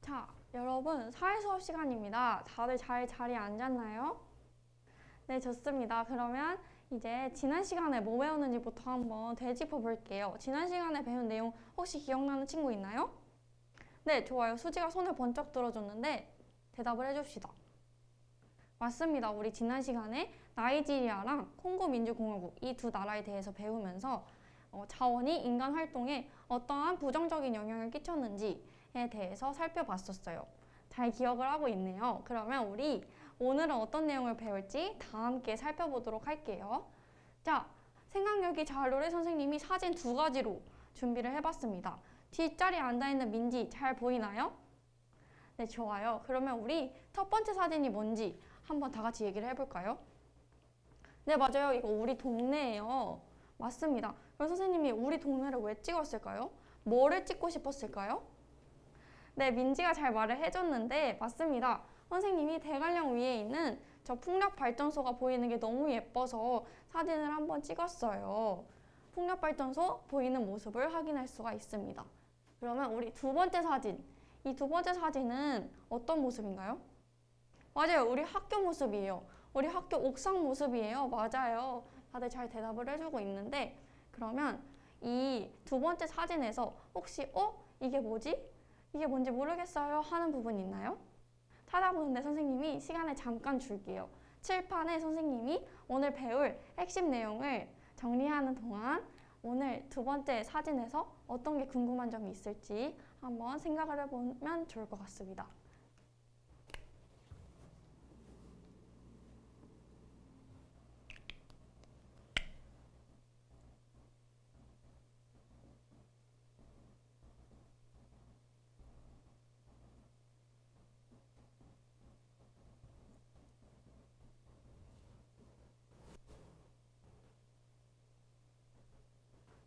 자, 여러분, 사회 수업 시간입니다. 다들 잘 자리에 앉았나요? 네, 좋습니다. 그러면 이제 지난 시간에 뭐 배웠는지부터 한번 되짚어 볼게요. 지난 시간에 배운 내용 혹시 기억나는 친구 있나요? 네, 좋아요. 수지가 손을 번쩍 들어줬는데 대답을 해줍시다. 맞습니다. 우리 지난 시간에 나이지리아랑 콩고 민주공화국 이 두 나라에 대해서 배우면서 자원이 인간 활동에 어떠한 부정적인 영향을 끼쳤는지에 대해서 살펴봤었어요. 잘 기억을 하고 있네요. 그러면 우리 오늘은 어떤 내용을 배울지 다 함께 살펴보도록 할게요. 자, 생각력이 잘 노래 선생님이 사진 두 가지로 준비를 해봤습니다. 뒷자리에 앉아있는 민지 잘 보이나요? 네, 좋아요. 그러면 우리 첫 번째 사진이 뭔지 한번 다 같이 얘기를 해볼까요? 네, 맞아요. 이거 우리 동네예요. 맞습니다. 그럼 선생님이 우리 동네를 왜 찍었을까요? 뭐를 찍고 싶었을까요? 네, 민지가 잘 말을 해줬는데 맞습니다. 선생님이 대관령 위에 있는 저 풍력발전소가 보이는 게 너무 예뻐서 사진을 한번 찍었어요. 풍력발전소 보이는 모습을 확인할 수가 있습니다. 그러면 우리 두 번째 사진. 이 두 번째 사진은 어떤 모습인가요? 맞아요. 우리 학교 모습이에요. 우리 학교 옥상 모습이에요. 맞아요. 다들 잘 대답을 해주고 있는데 그러면 이 두 번째 사진에서 혹시 이게 뭐지? 이게 뭔지 모르겠어요 하는 부분 있나요? 찾아보는데 선생님이 시간을 잠깐 줄게요. 칠판에 선생님이 오늘 배울 핵심 내용을 정리하는 동안 오늘 두 번째 사진에서 어떤 게 궁금한 점이 있을지 한번 생각을 해보면 좋을 것 같습니다.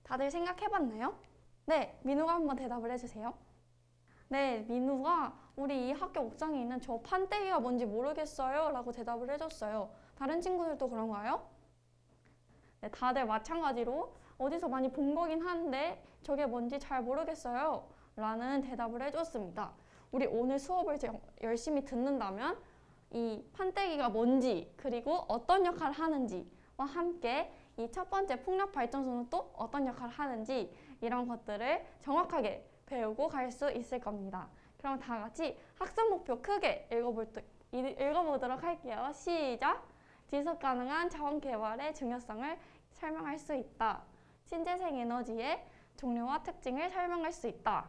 다들 생각해봤나요? 네, 민우가 한번 대답을 해주세요. 네, 민우가 우리 이 학교 옥상에 있는 저 판때기가 뭔지 모르겠어요 라고 대답을 해줬어요. 다른 친구들도 그런가요? 네, 다들 마찬가지로 어디서 많이 본 거긴 한데 저게 뭔지 잘 모르겠어요 라는 대답을 해줬습니다. 우리 오늘 수업을 열심히 듣는다면 이 판때기가 뭔지 그리고 어떤 역할을 하는지와 함께 이 첫 번째 풍력 발전소는 또 어떤 역할을 하는지 이런 것들을 정확하게 배우고 갈 수 있을 겁니다. 그럼 다 같이 학습 목표 크게 읽어보도록 할게요. 시작! 지속 가능한 자원 개발의 중요성을 설명할 수 있다. 신재생 에너지의 종류와 특징을 설명할 수 있다.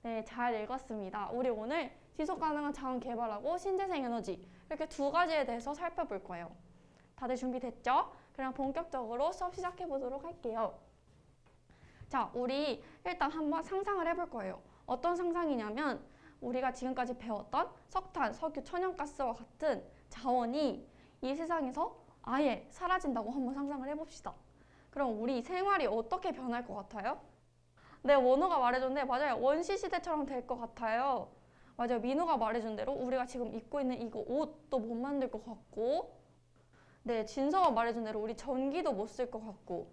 네, 잘 읽었습니다. 우리 오늘 지속 가능한 자원 개발하고 신재생 에너지 이렇게 두 가지에 대해서 살펴볼 거예요. 다들 준비됐죠? 그럼 본격적으로 수업 시작해 보도록 할게요. 자, 우리 일단 한번 상상을 해볼 거예요. 어떤 상상이냐면 우리가 지금까지 배웠던 석탄, 석유, 천연가스와 같은 자원이 이 세상에서 아예 사라진다고 한번 상상을 해봅시다. 그럼 우리 생활이 어떻게 변할 것 같아요? 네, 원우가 말해줬는데 맞아요. 원시 시대처럼 될 것 같아요. 맞아요. 민우가 말해준 대로 우리가 지금 입고 있는 이거 옷도 못 만들 것 같고 네, 진서가 말해준 대로 우리 전기도 못 쓸 것 같고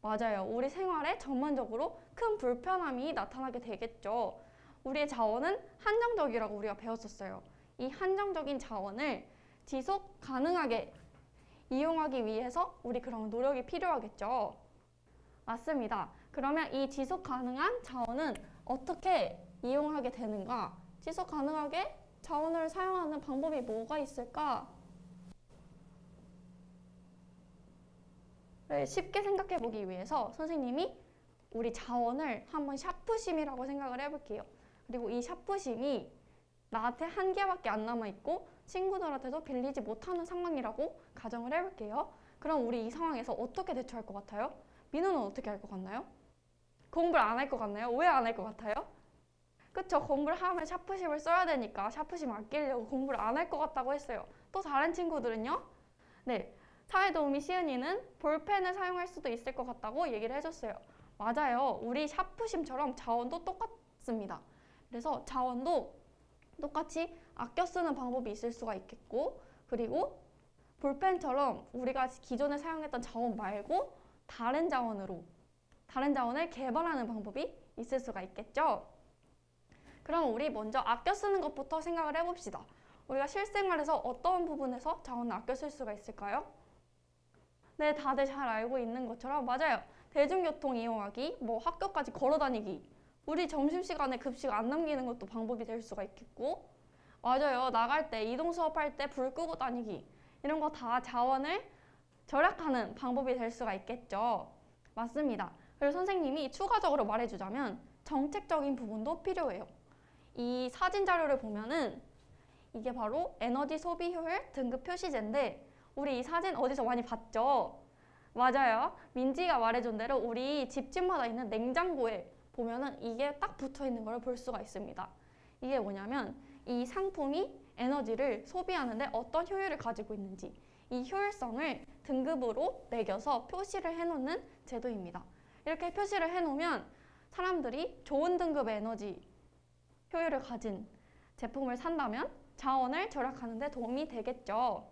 맞아요. 우리 생활에 전반적으로 큰 불편함이 나타나게 되겠죠. 우리의 자원은 한정적이라고 우리가 배웠었어요. 이 한정적인 자원을 지속 가능하게 이용하기 위해서 우리 그런 노력이 필요하겠죠. 맞습니다. 그러면 이 지속 가능한 자원은 어떻게 이용하게 되는가? 지속 가능하게 자원을 사용하는 방법이 뭐가 있을까? 쉽게 생각해 보기 위해서 선생님이 우리 자원을 한번 샤프심이라고 생각을 해볼게요. 그리고 이 샤프심이 나한테 한 개밖에 안 남아있고 친구들한테도 빌리지 못하는 상황이라고 가정을 해볼게요. 그럼 우리 이 상황에서 어떻게 대처할 것 같아요? 민우는 어떻게 할 것 같나요? 공부를 안 할 것 같나요? 왜 안 할 것 같아요? 그쵸, 공부를 하면 샤프심을 써야 되니까 샤프심 아끼려고 공부를 안 할 것 같다고 했어요. 또 다른 친구들은요? 네, 사회도우미 시은이는 볼펜을 사용할 수도 있을 것 같다고 얘기를 해줬어요. 맞아요. 우리 샤프심처럼 자원도 똑같습니다. 그래서 자원도 똑같이 아껴 쓰는 방법이 있을 수가 있겠고 그리고 볼펜처럼 우리가 기존에 사용했던 자원 말고 다른 자원을 개발하는 방법이 있을 수가 있겠죠. 그럼 우리 먼저 아껴 쓰는 것부터 생각을 해봅시다. 우리가 실생활에서 어떤 부분에서 자원을 아껴 쓸 수가 있을까요? 네, 다들 잘 알고 있는 것처럼 맞아요. 대중교통 이용하기, 뭐 학교까지 걸어 다니기, 우리 점심시간에 급식 안 남기는 것도 방법이 될 수가 있겠고, 맞아요. 나갈 때, 이동 수업할 때 불 끄고 다니기, 이런 거 다 자원을 절약하는 방법이 될 수가 있겠죠. 맞습니다. 그리고 선생님이 추가적으로 말해주자면 정책적인 부분도 필요해요. 이 사진 자료를 보면은 이게 바로 에너지 소비 효율 등급 표시제인데 우리 이 사진 어디서 많이 봤죠? 맞아요. 민지가 말해준 대로 우리 집집마다 있는 냉장고에 보면은 이게 딱 붙어 있는 걸 볼 수가 있습니다. 이게 뭐냐면 이 상품이 에너지를 소비하는데 어떤 효율을 가지고 있는지 이 효율성을 등급으로 매겨서 표시를 해놓는 제도입니다. 이렇게 표시를 해놓으면 사람들이 좋은 등급의 에너지 효율을 가진 제품을 산다면 자원을 절약하는 데 도움이 되겠죠.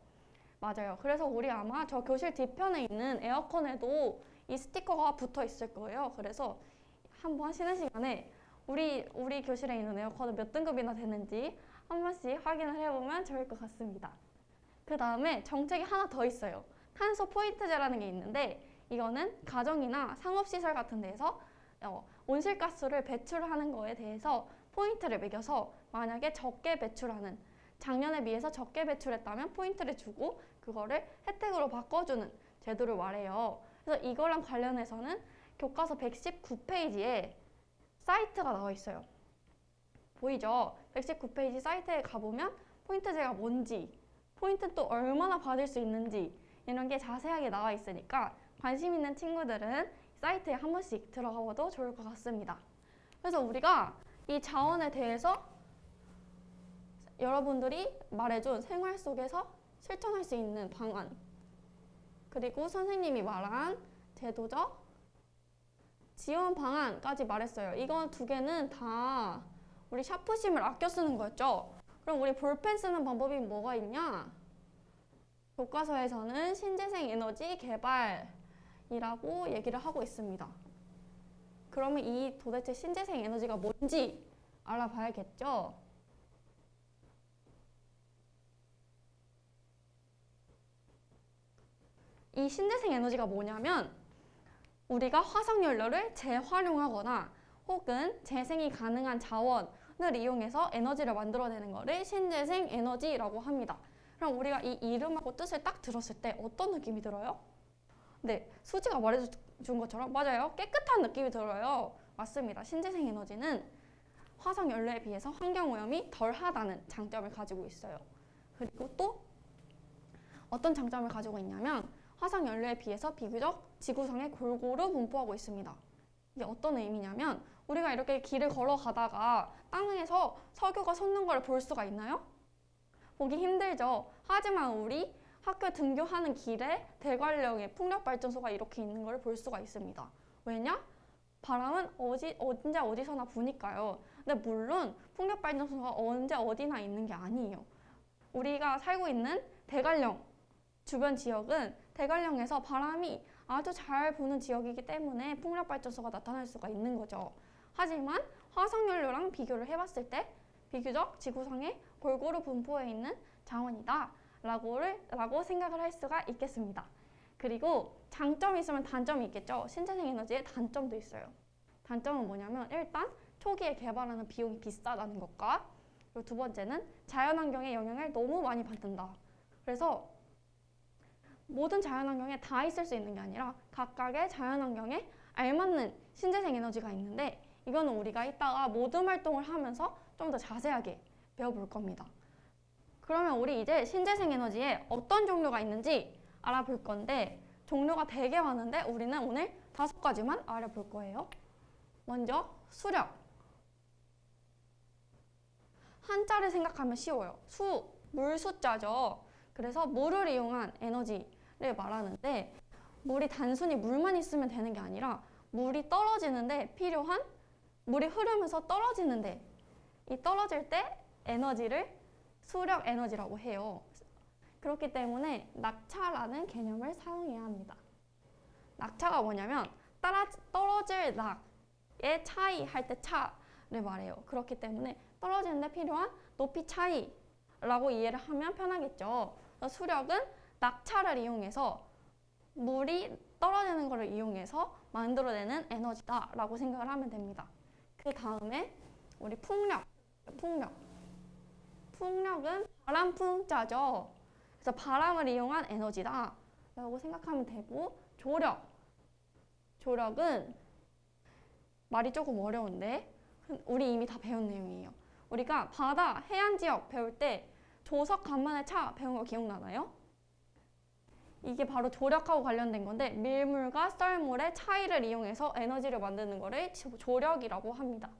맞아요. 그래서 우리 아마 저 교실 뒤편에 있는 에어컨에도 이 스티커가 붙어 있을 거예요. 그래서 한번 쉬는 시간에 우리 교실에 있는 에어컨은 몇 등급이나 되는지 한 번씩 확인을 해보면 좋을 것 같습니다. 그 다음에 정책이 하나 더 있어요. 탄소 포인트제라는 게 있는데 이거는 가정이나 상업시설 같은 데에서 온실가스를 배출하는 거에 대해서 포인트를 매겨서 만약에 적게 배출하는 작년에 비해서 적게 배출했다면 포인트를 주고 그거를 혜택으로 바꿔주는 제도를 말해요. 그래서 이거랑 관련해서는 교과서 119페이지에 사이트가 나와 있어요. 보이죠? 119페이지 사이트에 가보면 포인트제가 뭔지, 포인트 또 얼마나 받을 수 있는지 이런 게 자세하게 나와 있으니까 관심 있는 친구들은 사이트에 한 번씩 들어가 봐도 좋을 것 같습니다. 그래서 우리가 이 자원에 대해서 여러분들이 말해준 생활 속에서 실천할 수 있는 방안 그리고 선생님이 말한 제도적 지원 방안까지 말했어요. 이건 두 개는 다 우리 샤프심을 아껴 쓰는 거였죠. 그럼 우리 볼펜 쓰는 방법이 뭐가 있냐? 교과서에서는 신재생 에너지 개발이라고 얘기를 하고 있습니다. 그러면 이 도대체 신재생 에너지가 뭔지 알아봐야겠죠? 이 신재생 에너지가 뭐냐면 우리가 화석연료를 재활용하거나 혹은 재생이 가능한 자원을 이용해서 에너지를 만들어내는 거를 신재생 에너지라고 합니다. 그럼 우리가 이 이름하고 뜻을 딱 들었을 때 어떤 느낌이 들어요? 네, 수지가 말해준 것처럼 맞아요. 깨끗한 느낌이 들어요. 맞습니다. 신재생 에너지는 화석연료에 비해서 환경오염이 덜하다는 장점을 가지고 있어요. 그리고 또 어떤 장점을 가지고 있냐면 화석연료에 비해서 비교적 지구상에 골고루 분포하고 있습니다. 이게 어떤 의미냐면 우리가 이렇게 길을 걸어가다가 땅에서 석유가 솟는 걸 볼 수가 있나요? 보기 힘들죠. 하지만 우리 학교 등교하는 길에 대관령의 풍력발전소가 이렇게 있는 걸 볼 수가 있습니다. 왜냐? 바람은 언제 어디서나 부니까요. 근데 물론 풍력발전소가 언제 어디나 있는 게 아니에요. 우리가 살고 있는 대관령 주변 지역은 대관령에서 바람이 아주 잘 부는 지역이기 때문에 풍력발전소가 나타날 수가 있는 거죠. 하지만 화석연료랑 비교를 해봤을 때 비교적 지구상에 골고루 분포해 있는 자원이다 라고 생각을 할 수가 있겠습니다. 그리고 장점이 있으면 단점이 있겠죠. 신재생 에너지의 단점도 있어요. 단점은 뭐냐면 일단 초기에 개발하는 비용이 비싸다는 것과 그리고 두 번째는 자연환경의 영향을 너무 많이 받는다. 그래서 모든 자연환경에 다 있을 수 있는 게 아니라 각각의 자연환경에 알맞는 신재생 에너지가 있는데 이거는 우리가 이따가 모든 활동을 하면서 좀 더 자세하게 배워볼 겁니다. 그러면 우리 이제 신재생 에너지에 어떤 종류가 있는지 알아볼 건데 종류가 되게 많은데 우리는 오늘 5가지만 알아볼 거예요. 먼저 수력. 한자를 생각하면 쉬워요. 물 숫자죠. 그래서 물을 이용한 에너지를 말하는데 물이 단순히 물만 있으면 되는 게 아니라 물이 떨어지는데 필요한 물이 흐르면서 떨어지는데 이 떨어질 때 에너지를 수력 에너지라고 해요. 그렇기 때문에 낙차라는 개념을 사용해야 합니다. 낙차가 뭐냐면 떨어질 낙의 차이 할 때 차를 말해요. 그렇기 때문에 떨어지는데 필요한 높이 차이라고 이해를 하면 편하겠죠. 수력은 낙차를 이용해서 물이 떨어지는 것을 이용해서 만들어내는 에너지다라고 생각을 하면 됩니다. 그 다음에 우리 풍력은 바람 풍자죠. 그래서 바람을 이용한 에너지다라고 생각하면 되고, 조력은 말이 조금 어려운데 우리 이미 다 배운 내용이에요. 우리가 바다, 해안 지역 배울 때 조석 간만의 차 배운 거 기억나나요? 이게 바로 조력하고 관련된 건데, 밀물과 썰물의 차이를 이용해서 에너지를 만드는 거를 조력이라고 합니다.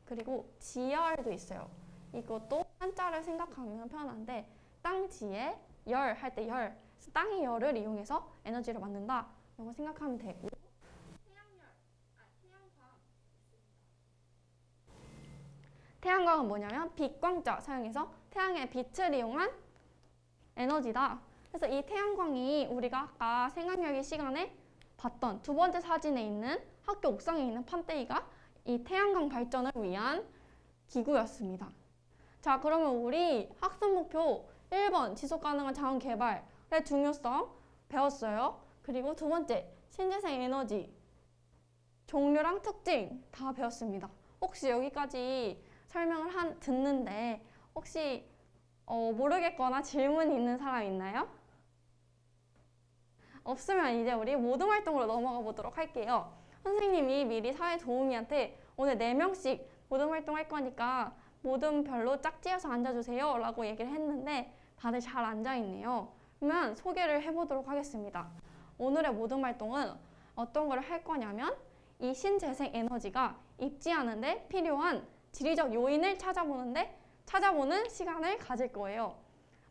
그리고 지열도 있어요. 이것도 한자를 생각하면 편한데, 땅지에 열 할 때 열, 땅의 열을 이용해서 에너지를 만든다 라고 생각하면 되고, 태양광은 뭐냐면 빛광자 사용해서 태양의 빛을 이용한 에너지다. 그래서 이 태양광이 우리가 아까 생활여기 시간에 봤던 두 번째 사진에 있는 학교 옥상에 있는 판때기가 이 태양광 발전을 위한 기구였습니다. 자, 그러면 우리 학습 목표 1번 지속가능한 자원 개발의 중요성 배웠어요. 그리고 두 번째 신재생 에너지 종류랑 특징 다 배웠습니다. 혹시 여기까지 설명을 듣는데 혹시 모르겠거나 질문 있는 사람 있나요? 없으면 이제 우리 모둠 활동으로 넘어가 보도록 할게요. 선생님이 미리 사회도우미한테 오늘 4명씩 모둠 활동 할 거니까 모둠별로 짝지어서 앉아주세요 라고 얘기를 했는데 다들 잘 앉아있네요. 그러면 소개를 해보도록 하겠습니다. 오늘의 모둠 활동은 어떤 걸 할 거냐면 이 신재생 에너지가 입지하는데 필요한 지리적 요인을 찾아보는 시간을 가질 거예요.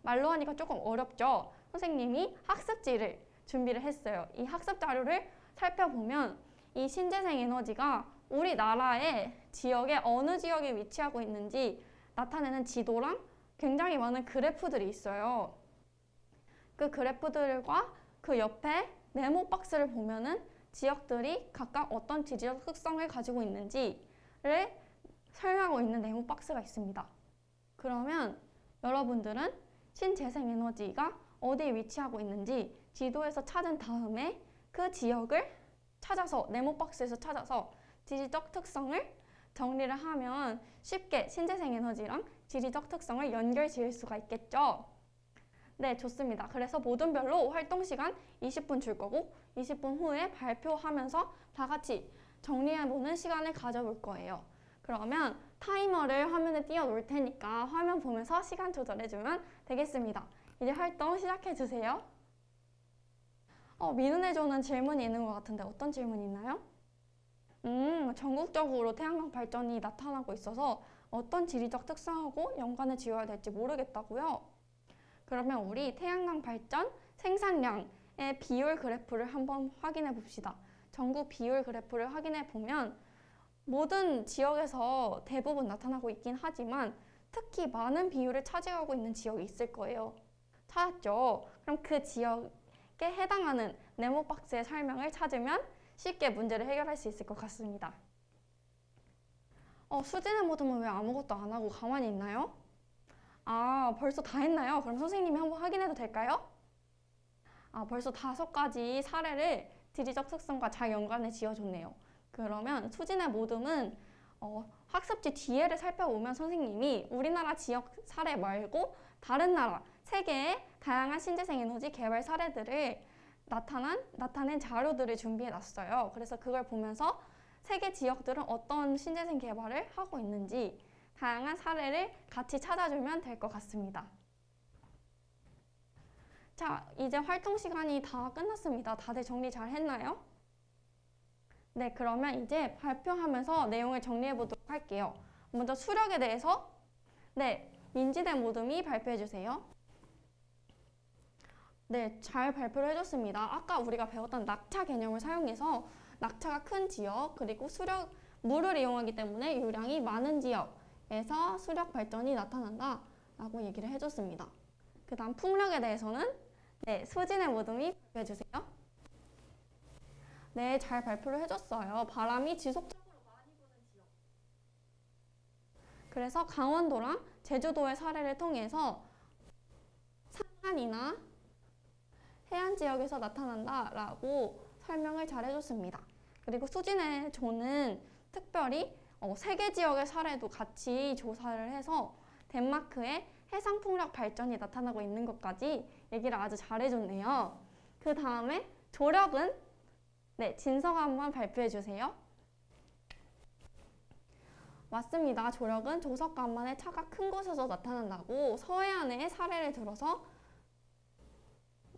말로 하니까 조금 어렵죠? 선생님이 학습지를 준비를 했어요. 이 학습 자료를 살펴보면 이 신재생 에너지가 우리나라의 지역에 어느 지역에 위치하고 있는지 나타내는 지도랑 굉장히 많은 그래프들이 있어요. 그 그래프들과 그 옆에 네모 박스를 보면은 지역들이 각각 어떤 지리적 특성을 가지고 있는지를 설명하고 있는 네모 박스가 있습니다. 그러면 여러분들은 신재생 에너지가 어디에 위치하고 있는지 지도에서 찾은 다음에 그 지역을 찾아서 네모 박스에서 찾아서 지리적 특성을 정리를 하면 쉽게 신재생 에너지랑 지리적 특성을 연결 지을 수가 있겠죠. 네, 좋습니다. 그래서 모둠별로 활동 시간 20분 줄 거고 20분 후에 발표하면서 다 같이 정리해보는 시간을 가져볼 거예요. 그러면 타이머를 화면에 띄워 놓을 테니까 화면 보면서 시간 조절해주면 되겠습니다. 이제 활동 시작해주세요. 민은혜조는 질문이 있는 것 같은데 어떤 질문이 있나요? 전국적으로 태양광 발전이 나타나고 있어서 어떤 지리적 특성하고 연관을 지어야 될지 모르겠다고요? 그러면 우리 태양광 발전 생산량의 비율 그래프를 한번 확인해 봅시다. 전국 비율 그래프를 확인해 보면 모든 지역에서 대부분 나타나고 있긴 하지만 특히 많은 비율을 차지하고 있는 지역이 있을 거예요. 찾았죠? 그럼 그 지역에 해당하는 네모박스의 설명을 찾으면 쉽게 문제를 해결할 수 있을 것 같습니다. 수진의 모둠은 왜 아무것도 안 하고 가만히 있나요? 벌써 다 했나요? 그럼 선생님이 한번 확인해도 될까요? 벌써 5가지 사례를 지리적 특성과 잘 연관해 지어줬네요. 그러면 수진의 모둠은 학습지 뒤에를 살펴보면 선생님이 우리나라 지역 사례 말고 다른 나라, 세계의 다양한 신재생 에너지 개발 사례들을 나타낸 자료들을 준비해 놨어요. 그래서 그걸 보면서 세계 지역들은 어떤 신재생 개발을 하고 있는지 다양한 사례를 같이 찾아주면 될 것 같습니다. 자, 이제 활동 시간이 다 끝났습니다. 다들 정리 잘 했나요? 네, 그러면 이제 발표하면서 내용을 정리해 보도록 할게요. 먼저 수력에 대해서 민지대 모둠이 발표해 주세요. 네, 잘 발표를 해줬습니다. 아까 우리가 배웠던 낙차 개념을 사용해서 낙차가 큰 지역 그리고 물을 이용하기 때문에 유량이 많은 지역에서 수력 발전이 나타난다 라고 얘기를 해줬습니다. 그 다음 풍력에 대해서는 수진의 모둠이 발표해 주세요. 네, 잘 발표를 해줬어요. 바람이 지속적으로 많이 부는 지역. 그래서 강원도랑 제주도의 사례를 통해서 산이나 해안 지역에서 나타난다라고 설명을 잘 해줬습니다. 그리고 수진의 조는 특별히 3개 지역의 사례도 같이 조사를 해서 덴마크의 해상 풍력 발전이 나타나고 있는 것까지 얘기를 아주 잘 해줬네요. 그 다음에 조력은 진서가 한번 발표해 주세요. 맞습니다. 조력은 조석간만의 차가 큰 곳에서 나타난다고 서해안의 사례를 들어서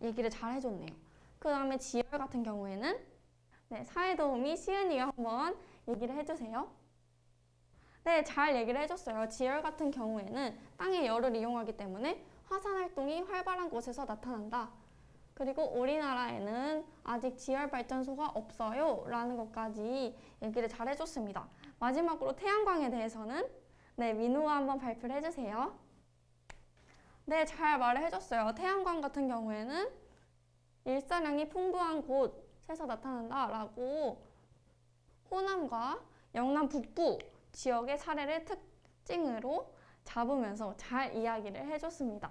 얘기를 잘 해줬네요. 그 다음에 지열 같은 경우에는 사회도우미 시은이가 한번 얘기를 해주세요. 네, 잘 얘기를 해줬어요. 지열 같은 경우에는 땅의 열을 이용하기 때문에 화산 활동이 활발한 곳에서 나타난다. 그리고 우리나라에는 아직 지열 발전소가 없어요 라는 것까지 얘기를 잘 해줬습니다. 마지막으로 태양광에 대해서는 민우가 한번 발표를 해주세요. 네, 잘 말을 해줬어요. 태양광 같은 경우에는 일사량이 풍부한 곳에서 나타난다 라고 호남과 영남 북부 지역의 사례를 특징으로 잡으면서 잘 이야기를 해줬습니다.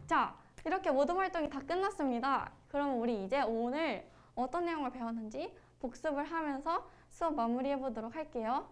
자, 이렇게 모든 활동이 다 끝났습니다. 그럼 우리 이제 오늘 어떤 내용을 배웠는지 복습을 하면서 수업 마무리해 보도록 할게요.